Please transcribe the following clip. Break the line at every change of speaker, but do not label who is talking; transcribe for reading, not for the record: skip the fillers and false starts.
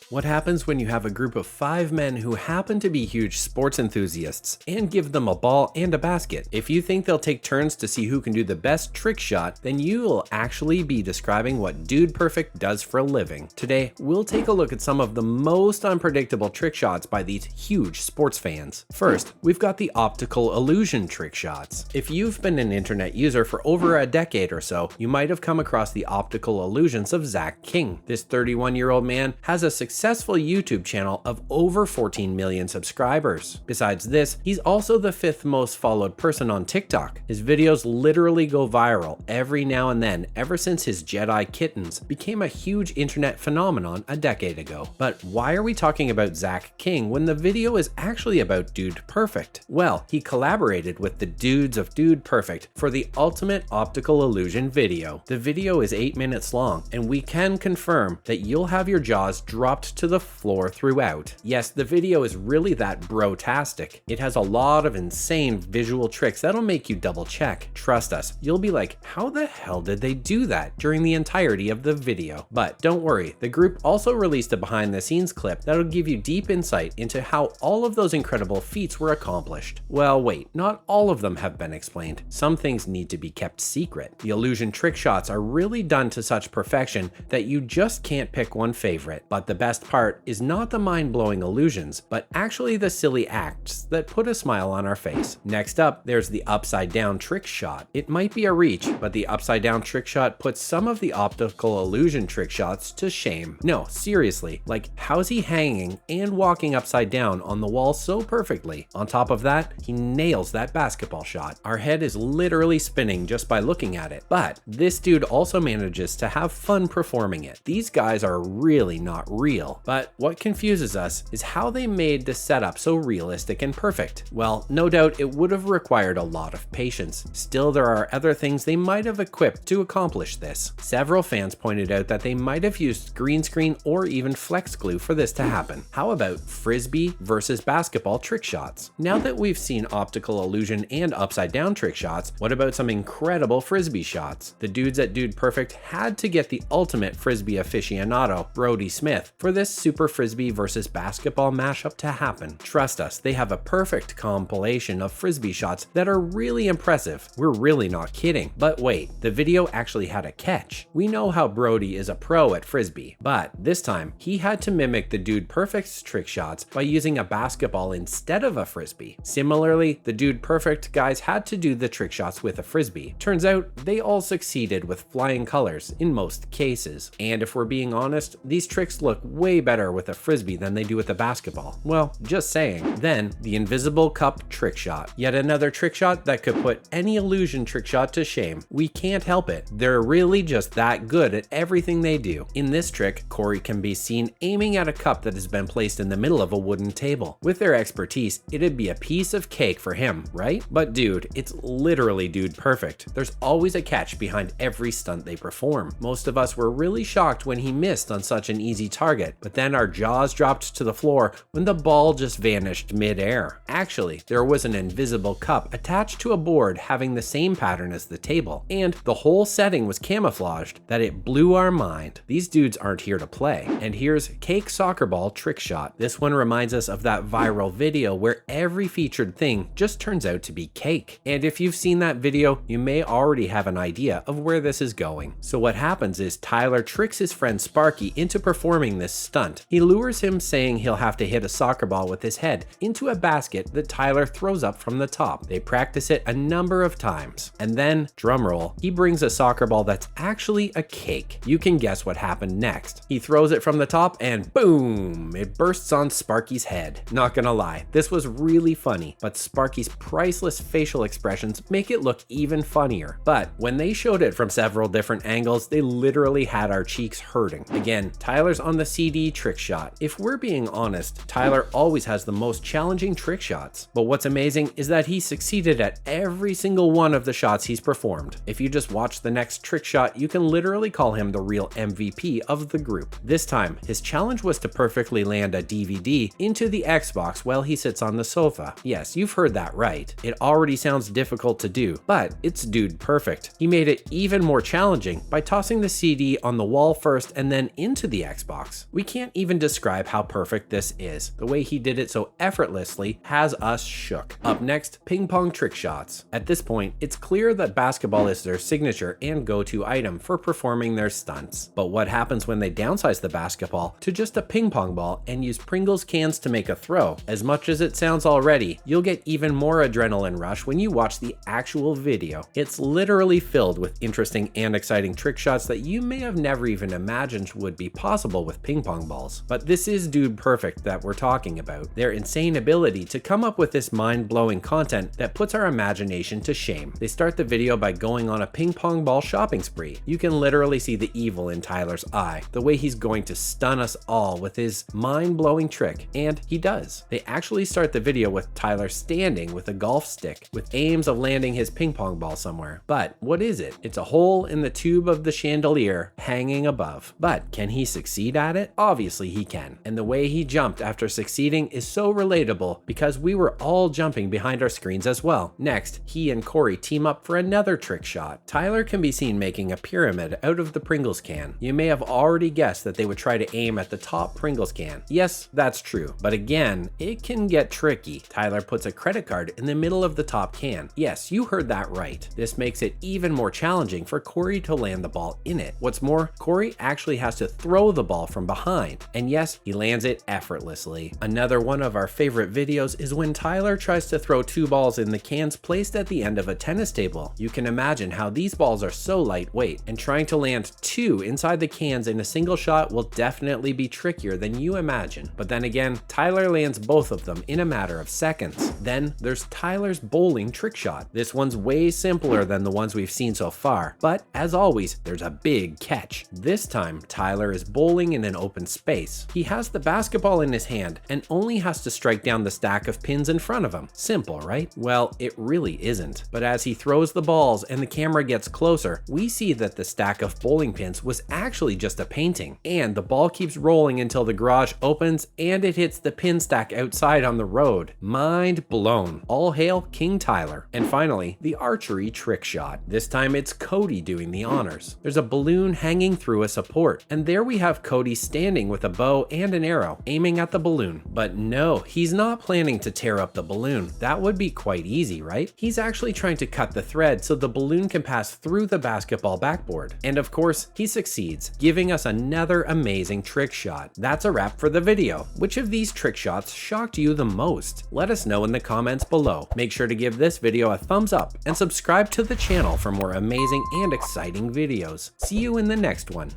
What happens when you have a group of 5 men who happen to be huge sports enthusiasts and give them a ball and a basket? If you think they'll take turns to see who can do the best trick shot, then you will actually be describing what Dude Perfect does for a living. Today, we'll take a look at some of the most unpredictable trick shots by these huge sports fans. First, we've got the optical illusion trick shots. If you've been an internet user for over a decade or so, you might have come across the optical illusions of Zach King. This 31-year-old man has a successful YouTube channel of over 14 million subscribers. Besides this, he's also the 5th most followed person on TikTok. His videos literally go viral every now and then ever since his Jedi kittens became a huge internet phenomenon a decade ago. But why are we talking about Zach King when the video is actually about Dude Perfect? Well, he collaborated with the dudes of Dude Perfect for the ultimate optical illusion video. The video is 8 minutes long, and we can confirm that you'll have your jaws dropped to the floor throughout. Yes, the video is really that bro-tastic. It has a lot of insane visual tricks that'll make you double check. Trust us, you'll be like, how the hell did they do that during the entirety of the video? But don't worry, the group also released a behind the scenes clip that'll give you deep insight into how all of those incredible feats were accomplished. Well, wait, not all of them have been explained. Some things need to be kept secret. The illusion trick shots are really done to such perfection that you just can't pick one favorite. But the best part is not the mind-blowing illusions, but actually the silly acts that put a smile on our face. Next up, there's the upside down trick shot. It might be a reach, but the upside down trick shot puts some of the optical illusion trick shots to shame. No, seriously, like how's he hanging and walking upside down on the wall so perfectly? On top of that, he nails that basketball shot. Our head is literally spinning just by looking at it. But this dude also manages to have fun performing it. These guys are really not real. But what confuses us is how they made the setup so realistic and perfect. Well, no doubt it would have required a lot of patience. Still, there are other things they might have equipped to accomplish this. Several fans pointed out that they might have used green screen or even flex glue for this to happen. How about frisbee versus basketball trick shots? Now that we've seen optical illusion and upside down trick shots, what about some incredible frisbee shots? The dudes at Dude Perfect had to get the ultimate frisbee aficionado, Brody Smith, for this super frisbee versus basketball mashup to happen. Trust us, they have a perfect compilation of frisbee shots that are really impressive. We're really not kidding. But wait, the video actually had a catch. We know how Brody is a pro at frisbee, but this time he had to mimic the Dude Perfect's trick shots by using a basketball instead of a frisbee. Similarly, the Dude Perfect guys had to do the trick shots with a frisbee. Turns out they all succeeded with flying colors in most cases. And if we're being honest, these tricks look way better with a frisbee than they do with a basketball. Well, just saying. Then, the invisible cup trick shot. Yet another trick shot that could put any illusion trick shot to shame. We can't help it. They're really just that good at everything they do. In this trick, Corey can be seen aiming at a cup that has been placed in the middle of a wooden table. With their expertise, it'd be a piece of cake for him, right? But dude, it's literally Dude Perfect. There's always a catch behind every stunt they perform. Most of us were really shocked when he missed on such an easy target, but then our jaws dropped to the floor when the ball just vanished mid-air. Actually, there was an invisible cup attached to a board having the same pattern as the table, and the whole setting was camouflaged that it blew our mind. These dudes aren't here to play. And here's Cake Soccer Ball Trick Shot. This one reminds us of that viral video where every featured thing just turns out to be cake. And if you've seen that video, you may already have an idea of where this is going. So what happens is Tyler tricks his friend Sparky into performing this stunt. He lures him saying he'll have to hit a soccer ball with his head into a basket that Tyler throws up from the top. They practice it a number of times. And then, drumroll, he brings a soccer ball that's actually a cake. You can guess what happened next. He throws it from the top and boom, it bursts on Sparky's head. Not gonna lie, this was really funny, but Sparky's priceless facial expressions make it look even funnier. But when they showed it from several different angles, they literally had our cheeks hurting. Again, Tyler's on the CD trick shot. If we're being honest, Tyler always has the most challenging trick shots. But what's amazing is that he succeeded at every single one of the shots he's performed. If you just watch the next trick shot, you can literally call him the real MVP of the group. This time, his challenge was to perfectly land a DVD into the Xbox while he sits on the sofa. Yes, you've heard that right. It already sounds difficult to do, but it's Dude Perfect. He made it even more challenging by tossing the CD on the wall first and then into the Xbox. We can't even describe how perfect this is. The way he did it so effortlessly has us shook. Up next, ping pong trick shots. At this point, it's clear that basketball is their signature and go-to item for performing their stunts. But what happens when they downsize the basketball to just a ping pong ball and use Pringles cans to make a throw? As much as it sounds already, you'll get even more adrenaline rush when you watch the actual video. It's literally filled with interesting and exciting trick shots that you may have never even imagined would be possible with ping pong balls. But this is Dude Perfect that we're talking about. Their insane ability to come up with this mind-blowing content that puts our imagination to shame. They start the video by going on a ping pong ball shopping spree. You can literally see the evil in Tyler's eye, the way he's going to stun us all with his mind-blowing trick, and he does. They actually start the video with Tyler standing with a golf stick with aims of landing his ping pong ball somewhere. But what is it? It's a hole in the tube of the chandelier hanging above. But can he succeed at it? Obviously he can. And the way he jumped after succeeding is so relatable because we were all jumping behind our screens as well. Next, he and Corey team up for another trick shot. Tyler can be seen making a pyramid out of the Pringles can. You may have already guessed that they would try to aim at the top Pringles can. Yes, that's true. But again, it can get tricky. Tyler puts a credit card in the middle of the top can. Yes, you heard that right. This makes it even more challenging for Corey to land the ball in it. What's more, Corey actually has to throw the ball from behind. And yes, he lands it effortlessly. Another one of our favorite videos is when Tyler tries to throw two balls in the cans placed at the end of a tennis table. You can imagine how these balls are so lightweight, and trying to land two inside the cans in a single shot will definitely be trickier than you imagine. But then again, Tyler lands both of them in a matter of seconds. Then there's Tyler's bowling trick shot. This one's way simpler than the ones we've seen so far, but as always, there's a big catch. This time, Tyler is bowling in an open space. He has the basketball in his hand and only has to strike down the stack of pins in front of him. Simple, right? Well, it really isn't. But as he throws the balls and the camera gets closer, we see that the stack of bowling pins was actually just a painting. And the ball keeps rolling until the garage opens and it hits the pin stack outside on the road. Mind blown. All hail King Tyler. And finally, the archery trick shot. This time it's Cody doing the honors. There's a balloon hanging through a support, and there we have Cody standing with a bow and an arrow, aiming at the balloon. But no, he's not planning to tear up the balloon. That would be quite easy, right? He's actually trying to cut the thread so the balloon can pass through the basketball backboard. And of course, he succeeds, giving us another amazing trick shot. That's a wrap for the video. Which of these trick shots shocked you the most? Let us know in the comments below. Make sure to give this video a thumbs up and subscribe to the channel for more amazing and exciting videos. See you in the next one.